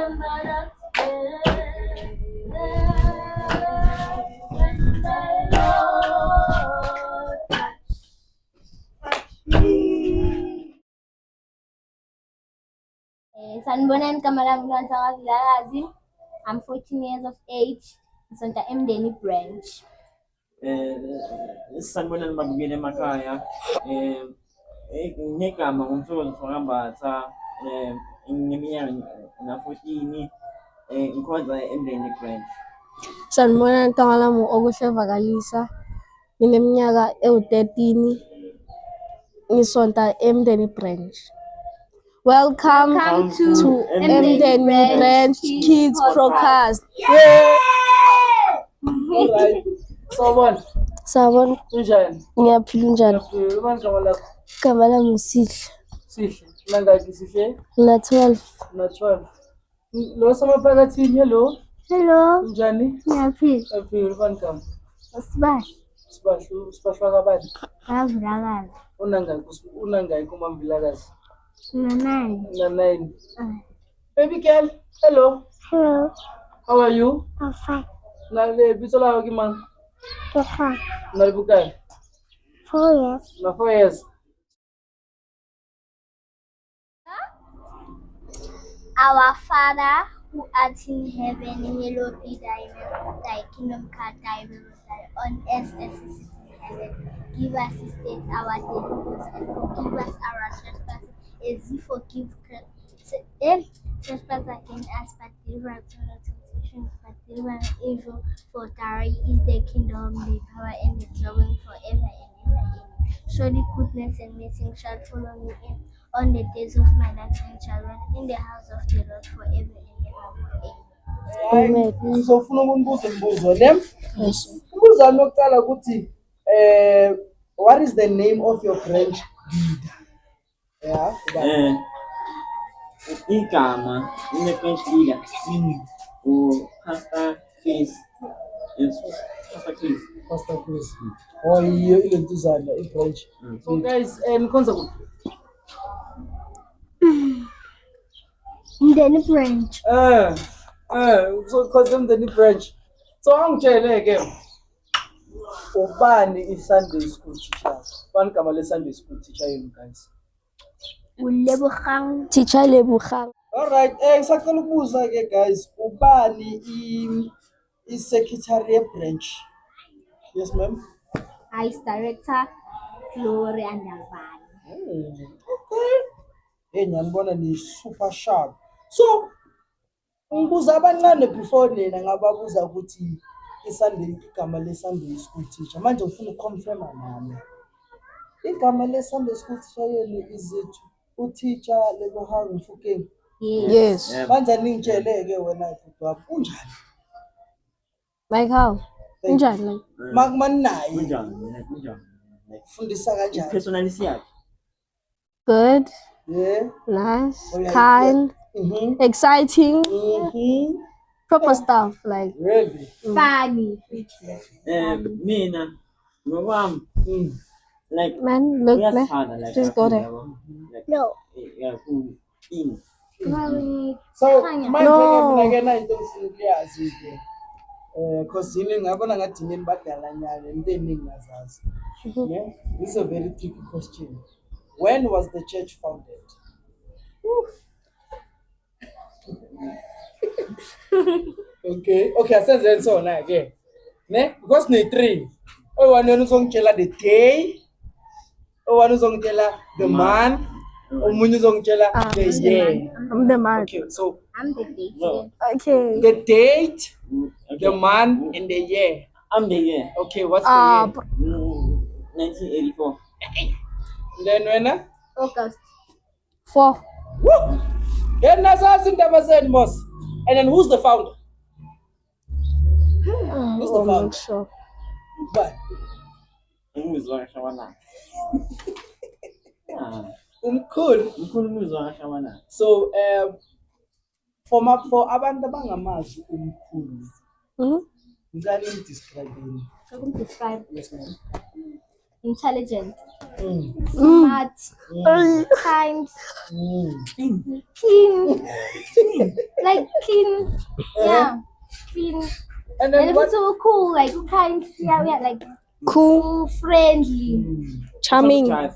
Sanibonani Kamalanga Vilakazi. I'm 14 years of age. Ngisonta eMndeni branch. Sanibonani babukeli emakhaya. Ngegama ngumsokolo Mfakabatha. Ngineminyaka na-14. Ngikhonza eMndeni branch. Sanibonani igama lami Okuhle Vakalisa. Ngineminyaka ewu-13. Ngisonta eMndeni branch. Welcome to eMndeni branch Kids Procast. Alright. Sawubona. Unjani? Ngiyaphila unjani? Ubani igama lakho? Igama lami Sihle. Sihle. Nangaki Sihle? Ngina-12. Na-12. Lo samaphakathini, hello. Hello. Unjani? Ngiyaphila. Ngiyaphila. Ubani igama? Sibasha. Sibasha kabani? Vilakazi. Unangaki kumamvilakazi? Nine. Baby girl, hello. Hello. How are you? I'm fine. Bitso la ke mang? Tohan. Na le bokae? 4 years. Na 4 years. Our Father who art in heaven, hallowed be thy kingdom come, thy will be done on earth as it is in heaven. Give us this day our daily bread, and forgive us our trespasses, as we forgive trespass against us, but deliver us from temptation, but deliver us from evil. For thine is the kingdom, the power, and the glory forever and ever. Amen. Surely goodness and mercy shall follow me on the days of my life, and shall dwell in the house of the Lord forever and ever. Amen. Ngizofuna ukumbuza umbuzo ne? Umbuzo wami wokuqala ukuthi what is the name of your branch leader? Yeah. Igama le-branch leader Pastor Chris. Pastor Chris. Pastor Chris. Oh, yiyo ile ntuzana i-branch. So guys, nikhonza kuphi? Mndeni branch. So cause eMndeni branch. So angitshele ke ubani i-Sunday school teacher? Ubani igama le-Sunday school teacher yenu guys? Ulebogang. Teacher Lebogang. Alright, ngisacela ukubuza ke guys, ubani i-secretary ye-branch? Yes ma'am. Ice director Gloria Ndavani. Okay. Ngiyanibona ni super sharp. So ngibuza abancane before nina ngababuza ukuthi igama le-Sunday school teacher. Manje ngifuna ukuconfirma nami. Igama le-Sunday school teacher yenu is it uteacher Lebogang Mfokeng? Yes. Manje ningitshele-ke wena kodwa unjani? Like how? Unjani? Makumanayi. Kunjani? Fundisa kanjani? Personality yakhe. Good. Yeah. Nice. Oh, yeah, Kind. Exciting. Proper stuff. Like. Really? Funny. Mina ngokwami like Man, look, man. uyathanda like Just go there. No. in So Khanya. manje No. mina ke na into ngifuna ukuyazi ke. Cause yini ngabona ngathi nini badalanyana into eningi ngazazi. Yeah. This is a very tricky question. When was the church founded? Okay, asenzeni sona ke. Ne? Because ni 3. One wena uzongitshela the day. One uzongitshela the month. Omunye uzongitshela the year. I'm the man. Okay, so I'm the date. No. Okay. the date, Okay. the month, and the year. I'm the year. Okay, what's the year? 1984. Then when? August. 4. Woo! Then nasazi indaba zenu boss. And then who's the founder? Who's the I'm founder? not sure. But Umuzwa kashawana. cool. Mkhulu umuzwa kashawana. So for abantu abangamazi umkhulu. Ngicela describe him. I can describe. Yes ma'am. intelligent, Mm. smart, kind, clean, like clean, yeah, clean. And And then if what? it's so cool, like kind, yeah, like Cool. cool, friendly. Charming. Serious?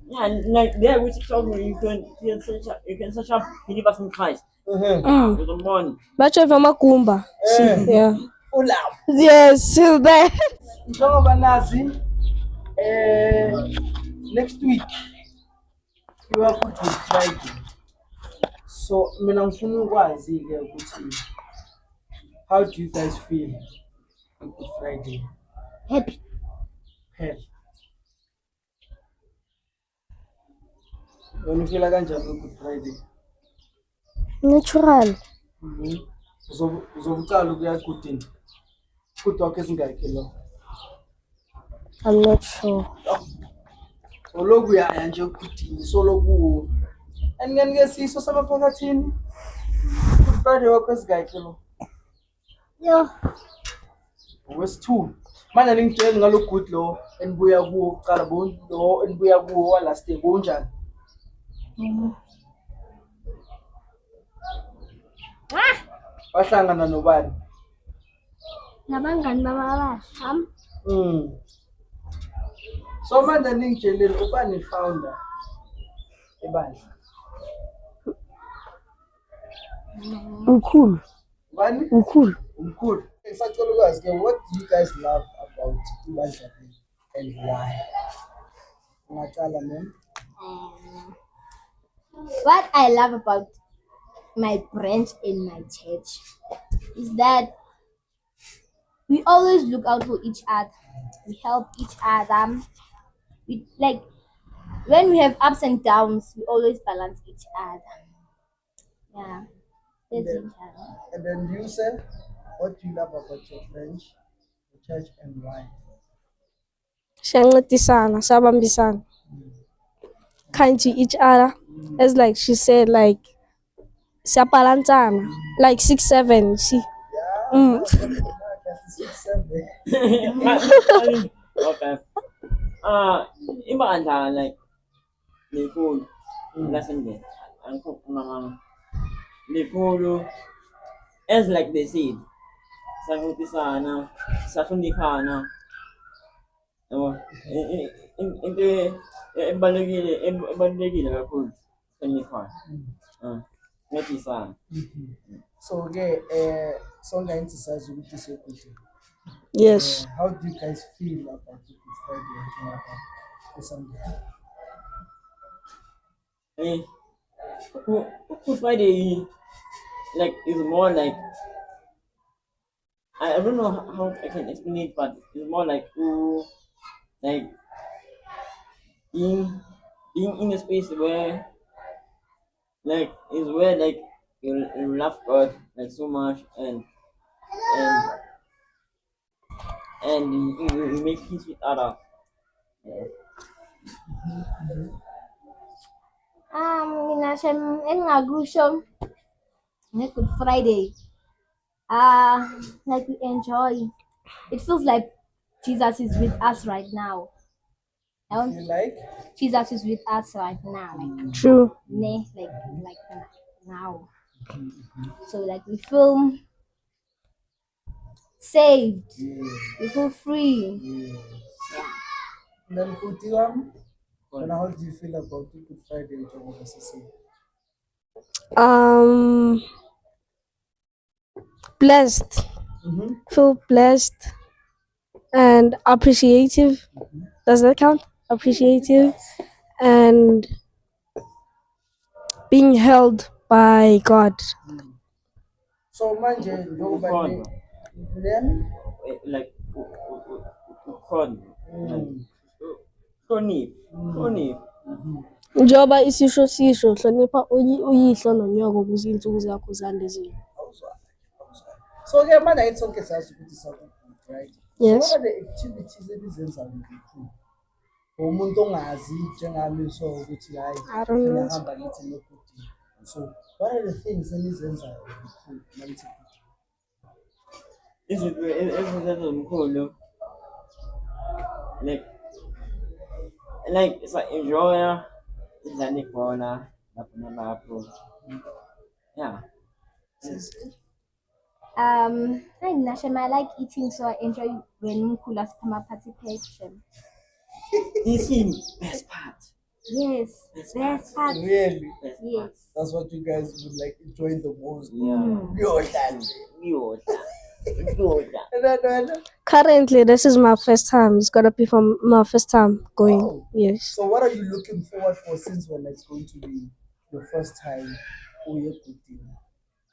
Yeah, like there with TikTok you can search up believers in Christ. With the money. Bachelor from Makumba. Yeah. Ulapha. Yes, still there. Njengoba nazi next week kuyiwa ku-Good Friday. So mina ngifuna ukwazi-ke ukuthi how do you guys feel on Good Friday? Happy. Hell. Wena ufila kanjani ku-Good Friday? Natural. Uzobucala ukuya egudini. Good wakho esingakhi lo. I'm not sure. Soloku uyaya nje egudini, soloku. Andike siso samaphakathini. Good Friday wakho esingakhi lo. Yo, Wesi-2. Manje ningitshela ngalo good lo enibuya kuwo kuqala lo enibuya kuwo last day kunjani? Wahlangana nobani? nabangani bababasha. So manje ningitsheleni ubani founder ebandla? Cool. Ubani? Cool. Umkhulu. Ngisacela ukwazi ke what do you guys love about ibandla and why? Ungaqala ma'am. What I love about my branch in my church is that we always look out for each other. We help each other. We like when we have ups and downs, we always balance each other. Yeah, that's each other. And then you say what do you love about your branch, your church and why? Siyancedisana, sabambisana. Kind to each other. As like she said, like siyabalanzana. Like 6'7", see. Yeah. 6'7". Okay. Ibandla like likhulu lesson there. Likhulu as like they said. Sangutisana, sahloniphana. Yabo. Into ebalulekile kakhulu hloniphana. Ngetisana. So ke sonke emphasize ukuthi sekude. Yes. How do you guys feel about the Good Friday and about Sunday? Good Friday like is more like I don't know how I can explain it, but it's more like like being in a space where like is where like you love God like so much and you make peace with others. Mina engakusho Good Friday. Like we enjoy. It feels like Jesus is with us right now. You like? Jesus is with us right now, like True. like now. So like we feel saved. Yeah. We feel free. Yeah. And then Kutiwam, how do you feel about the Good Friday in Jehovah Sisi? Blessed. Feel blessed and appreciative. Does that count? Appreciative and being held by God. So manje nobody then Like Koni. Njoba isisho sisho hlonipha uyihlo nonyoko ukuze insuku zakho zande zini. so ke manje ayithi sonke sazi ukuthi Good, right? Yes. So what are the activities ebizenzayo ngokukhulu? Umuntu ongazi njengami so ukuthi hayi I don't know. ngihamba ngithi nokudini. So what are the things enizenzayo ngokukhulu? Izinto umkhulu like it's like enjoy izani khona lapho nalapho. Yeah. Hi Nashem, I like eating, so I enjoy when Mkula Spama participation. This is best part. Yes, best part. Really? Best Yes. part. That's what you guys would like enjoying the most. Yeah. Your dad. Yoda. Yoda. No. Currently, this is my first time. It's gonna be from my first time going. Oh. Yes. So what are you looking forward for since when it's going to be your first time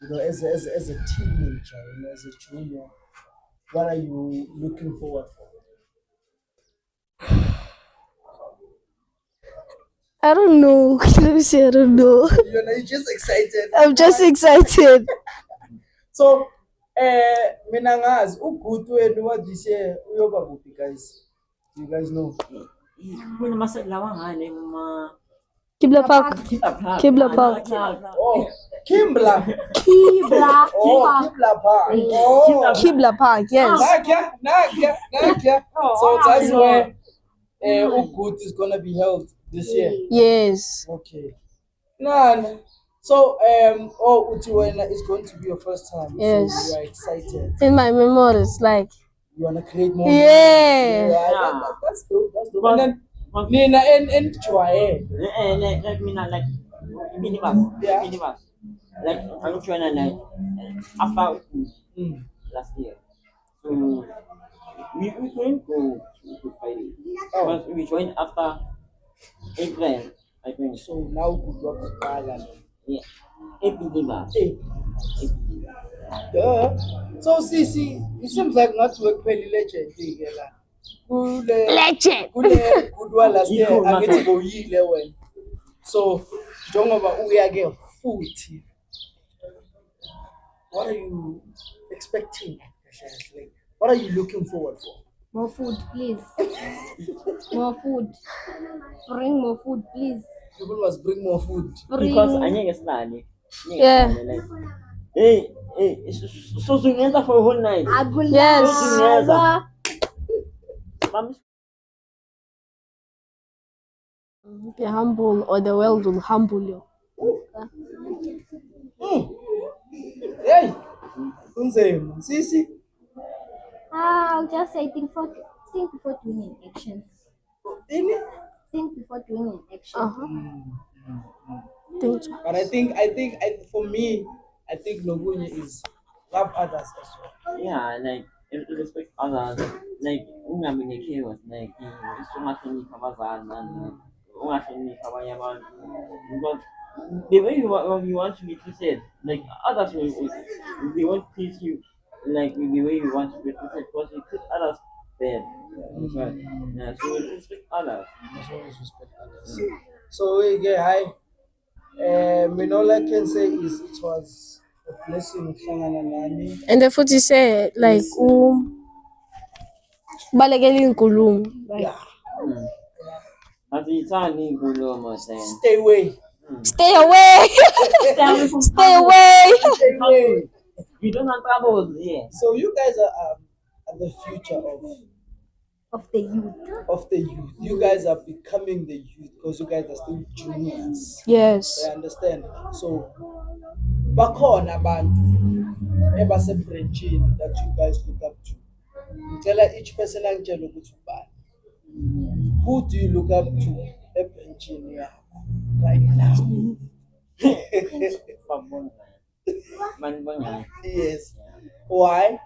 as a teenager, as a junior, what are you looking forward for? I don't know. Let me say I don't know. You're just excited. I'm just excited. So mina ngazi uGutu wenu what this year uyoba kuphi guys? Do you guys know? Kuna masala wangane uma Kibla Park. Kibla Park. Oh, Kimbla. Kibla. Oh, Kibla Park. Oh, Kibla Park, yes. Nakia. So that's where Ugut is gonna be held this year. Yes. Okay. No. So Utiwena is going to be your first time. Yes. So you are excited. In my memories, like, You wanna create more. yeah. That's dope. And then Nina and Joy. like me not like minibus. Yeah. Minibus. Like I'm trying to after last year. So we couldn't go to Friday. Oh. But we joined after April, I think. So now we drop the Thailand. Yeah. Minibus. Yeah. So Sisi, it seems like not work very legend la. Legend. Kudwa last year Iko na- angithi boyile wena. So njengoba uya ke futhi. What are you expecting? Like, what are you looking forward for? More food, please. More food. Bring more food, please. People must bring more food. Because Bring. angeke silale. Yeah. Hey, so enter for a whole night. Yes. Mom, Be humble, or the world will humble you. Hey, Unzema, Sisi. I'll just say think before doing an action. Ini? Think before doing an action. Think so. But I think for me, I think Nogunye is love others as well. yeah, like respect others. Like ungamine chaos. Like ungahlonipha abazali and ungahlonipha abanye abantu. Because the way you want to be treated, like others they won't treat you like the way you want to be treated because you treat others bad. That's right. Yeah, so respect others. Must always respect others. So we get high. All I can say is it was a blessing ukuhlangana nani. And the foot say, like, balekela inkulumo. Like, Yeah. Asiyithandi inkulumo then. Stay away. stay away. Stay away. Stay away. You don't have troubles here. So you guys are the future Of the youth. of the youth. You guys are becoming the youth because you guys are still juniors. Yes. I understand. So bakhona abantu ebasebranchini that you guys look up to. Tell each person angitshela ukuthi ubani. Who do you look up to ebranchini yakho right now? Yes. Why?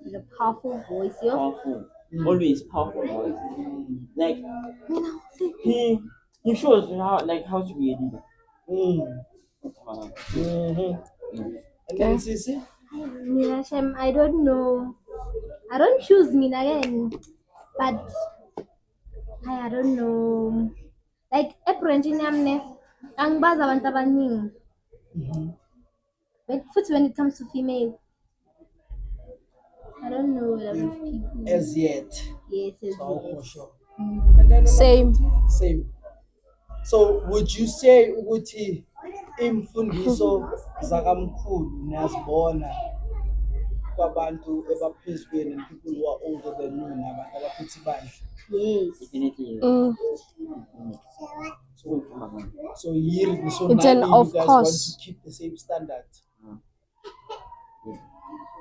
The powerful voice. Yo. Powerful. Always powerful voice. Like he shows how to be a leader. And then Sisi? Mirashem, I don't know. I don't choose me again, but I don't know. Like ebranchini yami angibazi abantu abaningi. But futhi when it comes to female, I don't know a lot of people. As yet. Yes, yes, So, yes. for sure. And then Same. Same. So would you say ukuthi imfundiso zakamkhulu niyazibona kwabantu ebaphezu kwenu and people who are older than you nabantu abaphethe ibandla. Yes. Definitely. Mm. So here in It's Sonali, an you of guys want course. to keep the same standard. Yeah.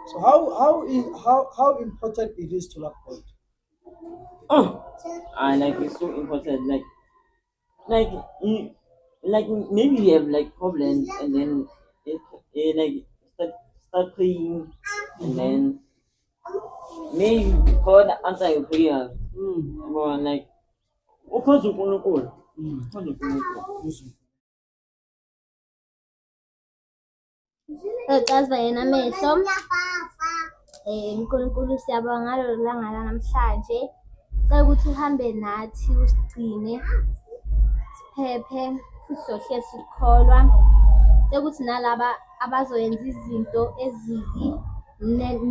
So how important it is to love God? Oh, I like it's so important. Like, you, like maybe you have like problems, and then it like start praying, and then maybe God answer your prayer. But like, ukhoza uNkulunkulu, ukhoza uNkulunkulu. Ecazba yena amehlo. uNkulunkulu siyabonga ngalolu langa lanamhlanje. Cela ukuthi uhambe nathi usigcine siphephe futhi sohlezi sikholwa. Cela ukuthi nalaba abazoyenza izinto ezibi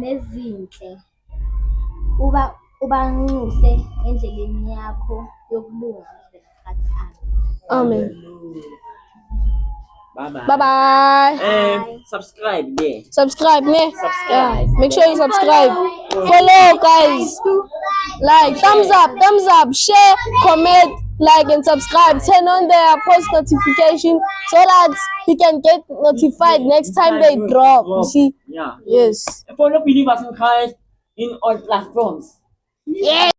nezinhle ubanxuse endleleni yakho yokulunga. Amen. Bye bye. Bye bye. And subscribe there. Subscribe, ne? Subscribe. Yeah. Make sure you subscribe. Follow, guys. Like, thumbs up, share, comment, like, and subscribe. Turn on the post notification so that you can get notified next time they drop. You see? Yeah. Yes. Follow Believers in Christ in all platforms. Yeah.